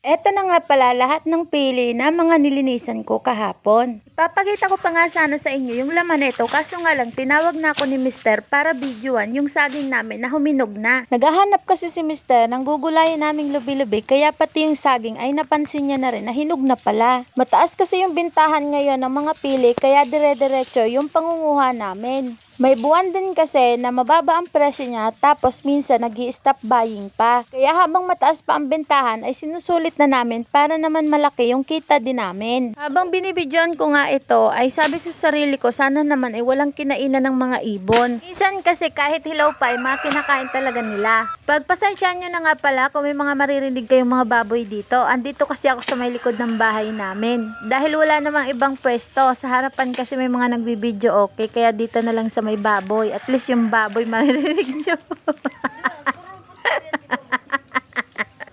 Eto na nga pala lahat ng pili na mga nilinisan ko kahapon. Ipapakita ko pa nga sana sa inyo yung laman nito, kaso nga lang tinawag na ako ni Mister para videoan yung saging namin na huminog na. Naghahanap kasi si Mister ng gugulayan naming lubi-lubi, kaya pati yung saging ay napansin niya na rin na hinog na pala. Mataas kasi yung bintahan ngayon ng mga pili, kaya dire-diretso yung pangunguha namin. May buwan din kasi na mababa ang presyo niya, tapos minsan nag-i-stop buying pa. Kaya habang mataas pa ang bentahan ay sinusulit na namin para naman malaki yung kita din namin. Habang binibidyoan ko nga ito ay sabi ko sa sarili ko, sana naman ay walang kinainan ng mga ibon. Minsan kasi kahit hilaw pa ay makinakain talaga nila. Pagpasensyaan nyo na nga pala kung may mga maririnig kayong mga baboy dito. Andito kasi ako sa may likod ng bahay namin. Dahil wala namang ibang pwesto, sa harapan kasi may mga nagbibideo, okay, kaya dito na lang sa may baboy. At least yung baboy maririnig nyo.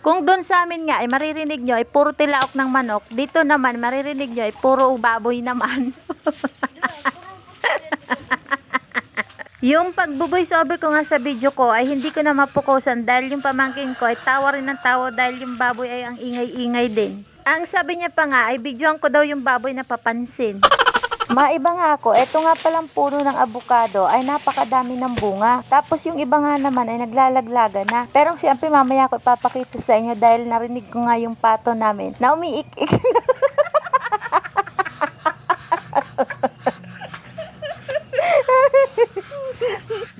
Kung doon sa amin nga ay maririnig nyo ay puro tilaok ng manok, dito naman maririnig nyo ay puro baboy naman. Yung pagbo-voice over ko nga sa video ko ay hindi ko na mapukusan dahil yung pamangkin ko ay tawa rin ng tawa dahil yung baboy ay ang ingay-ingay din. Ang sabi niya pa nga ay videoan ko daw yung baboy na papansin. Maiba nga ako, eto nga palang puno ng abukado ay napakadami ng bunga. Tapos yung iba nga naman ay naglalaglaga na. Pero siyempre mamaya ko ipapakita sa inyo dahil narinig ko nga yung pato namin na umiik-ik.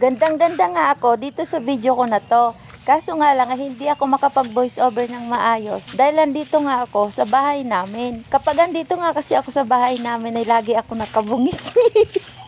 Gandang-ganda nga ako dito sa video ko na to. Kaso nga lang hindi ako makapag-voice over ng maayos dahil nandito nga ako sa bahay namin. Kapag andito nga kasi ako sa bahay namin ay lagi ako nakabungis-ngis.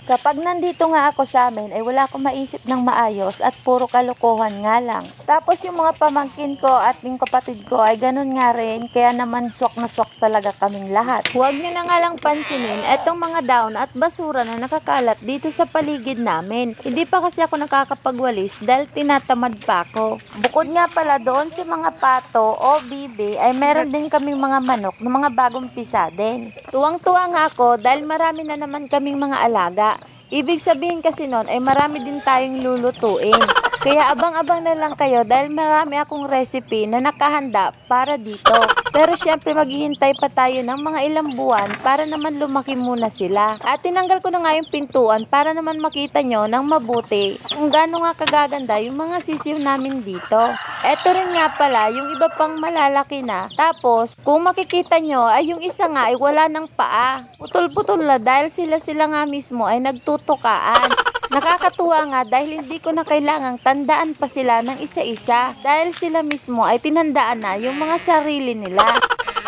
Kapag nandito nga ako sa amin ay wala akong maisip ng maayos at puro kalokohan nga lang. Tapos yung mga pamangkin ko at yung kapatid ko ay ganun nga rin, kaya naman swak na swak talaga kaming lahat. Huwag nyo na nga lang pansinin etong mga daon at basura na nakakalat dito sa paligid namin. Hindi pa kasi ako nakakapagwalis dahil tinatamad pa ako. Bukod nga pala doon sa mga pato o bibi ay meron din kaming mga manok na mga bagong pisa din. Tuwang-tuwa nga ako dahil marami na naman kaming mga alaga. Ibig sabihin kasi nun ay marami din tayong lulutuin. Kaya abang-abang na lang kayo dahil marami akong recipe na nakahanda para dito. Pero syempre maghihintay pa tayo ng mga ilang buwan para naman lumaki muna sila. At tinanggal ko na nga yung pintuan para naman makita nyo ng mabuti kung gaano nga kagaganda yung mga sisiw namin dito. Eto rin nga pala yung iba pang malalaki na. Tapos kung makikita nyo ay yung isa nga ay wala ng paa. Putol-putol na dahil sila nga mismo ay nagtutukaan. Nakakatuwa nga dahil hindi ko na kailangang tandaan pa sila ng isa-isa dahil sila mismo ay tinandaan na yung mga sarili nila.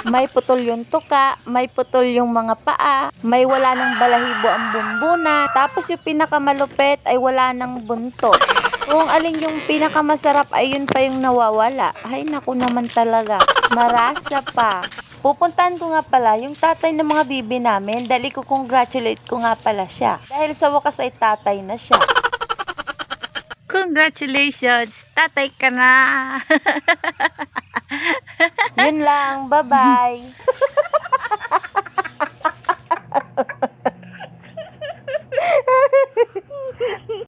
May putol yung tuka, may putol yung mga paa, may wala ng balahibo ang bumbuna, tapos yung pinakamalupit ay wala ng buntot. Kung alin yung pinakamasarap ay yun pa yung nawawala. Ay naku naman talaga, marasa pa. Pupuntahan ko nga pala yung tatay ng mga bibi namin dahil ko-congratulate ko nga pala siya. Dahil sa wakas ay tatay na siya. Congratulations! Tatay ka na! Yun lang, bye-bye!